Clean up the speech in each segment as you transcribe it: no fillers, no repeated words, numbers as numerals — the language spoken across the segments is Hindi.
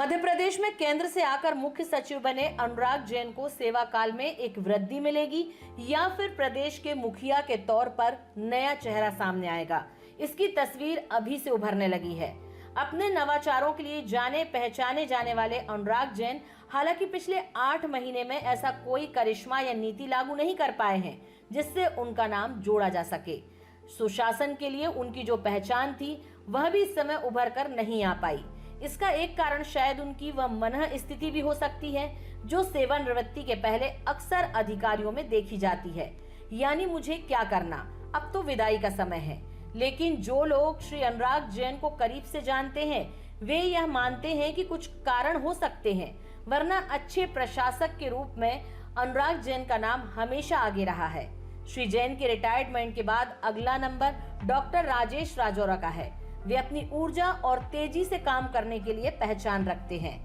मध्य प्रदेश में केंद्र से आकर मुख्य सचिव बने अनुराग जैन को सेवा काल में एक वृद्धि मिलेगी या फिर प्रदेश के मुखिया के तौर पर नया चेहरा सामने आएगा, इसकी तस्वीर अभी से उभरने लगी है। अपने नवाचारों के लिए जाने पहचाने जाने वाले अनुराग जैन हालांकि पिछले 8 महीने में ऐसा कोई करिश्मा या नीति लागू नहीं कर पाए हैं जिससे उनका नाम जोड़ा जा सके। सुशासन के लिए उनकी जो पहचान थी वह भी इस समय उभर कर नहीं आ पाई। इसका एक कारण शायद उनकी वह मनः स्थिति भी हो सकती है जो सेवानिवृत्ति के पहले अक्सर अधिकारियों में देखी जाती है, यानी मुझे क्या करना, अब तो विदाई का समय है। लेकिन जो लोग श्री अनुराग जैन को करीब से जानते हैं वे यह मानते हैं कि कुछ कारण हो सकते हैं, वरना अच्छे प्रशासक के रूप में अनुराग जैन का नाम हमेशा आगे रहा है। श्री जैन के रिटायरमेंट के बाद अगला नंबर डॉक्टर राजेश राजौरा का है। वे अपनी ऊर्जा और तेजी से काम करने के लिए पहचान रखते हैं।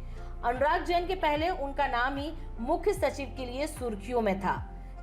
अनुराग जैन के पहले उनका नाम ही मुख्य सचिव के लिए सुर्खियों में था,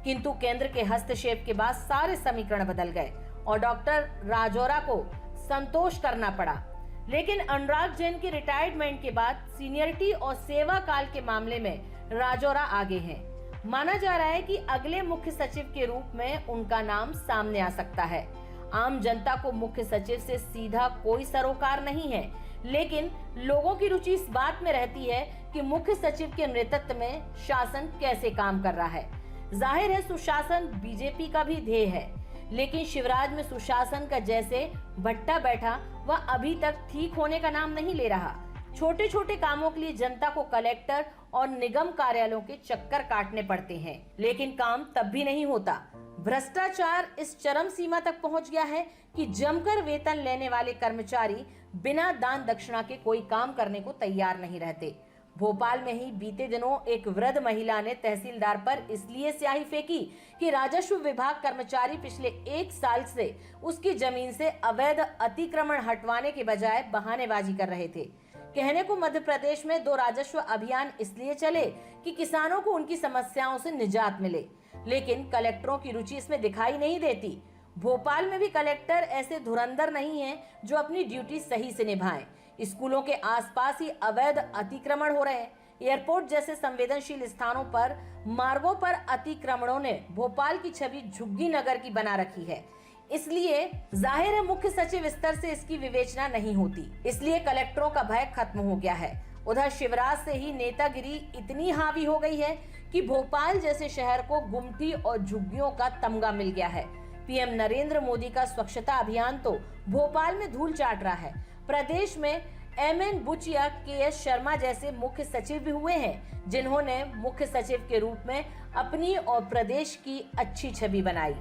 किंतु केंद्र के हस्तक्षेप के बाद सारे समीकरण बदल गए और डॉक्टर राजौरा को संतोष करना पड़ा। लेकिन अनुराग जैन के रिटायरमेंट के बाद सीनियरिटी और सेवा काल के मामले में राजौरा आगे हैं। माना जा रहा है कि अगले मुख्य सचिव के रूप में उनका नाम सामने आ सकता है। आम जनता को मुख्य सचिव से सीधा कोई सरोकार नहीं है, लेकिन लोगों की रुचि इस बात में रहती है कि मुख्य सचिव के नेतृत्व में शासन कैसे काम कर रहा है। जाहिर है सुशासन बीजेपी का भी ध्येय है, लेकिन शिवराज में सुशासन का जैसे भट्टा बैठा वह अभी तक ठीक होने का नाम नहीं ले रहा। छोटे छोटे कामों के लिए जनता को कलेक्टर और निगम कार्यालयों के चक्कर काटने पड़ते हैं, लेकिन काम तब भी नहीं होता। भ्रष्टाचार इस चरम सीमा तक पहुंच गया है कि जमकर वेतन लेने वाले कर्मचारी बिना दान दक्षिणा के कोई काम करने को तैयार नहीं रहते। भोपाल में ही बीते दिनों एक वृद्ध महिला ने तहसीलदार पर इसलिए स्याही फेंकी कि राजस्व विभाग कर्मचारी पिछले 1 साल से उसकी जमीन से अवैध अतिक्रमण हटवाने के बजाय बहानेबाजी कर रहे थे। कहने को मध्य प्रदेश में 2 राजस्व अभियान इसलिए चले कि किसानों को उनकी समस्याओं से निजात मिले, लेकिन कलेक्टरों की रुचि इसमें दिखाई नहीं देती। भोपाल में भी कलेक्टर ऐसे धुरंधर नहीं हैं जो अपनी ड्यूटी सही से निभाएं। स्कूलों के आसपास ही अवैध अतिक्रमण हो रहे हैं। एयरपोर्ट जैसे संवेदनशील स्थानों पर मार्गों पर अतिक्रमणों ने भोपाल की छवि झुग्गी नगर की बना रखी है। इसलिए जाहिर है मुख्य सचिव स्तर से इसकी विवेचना नहीं होती, इसलिए कलेक्टरों का भय खत्म हो गया है। उधर शिवराज से ही नेतागिरी इतनी हावी हो गई है कि भोपाल जैसे शहर को गुमटी और झुग्गियों का तमगा मिल गया है। पीएम नरेंद्र मोदी का स्वच्छता अभियान तो भोपाल में धूल चाट रहा है। प्रदेश में एमएन बुच या केएस शर्मा जैसे मुख्य सचिव भी हुए हैं, जिन्होंने मुख्य सचिव के रूप में अपनी और प्रदेश की अच्छी छवि बनाई।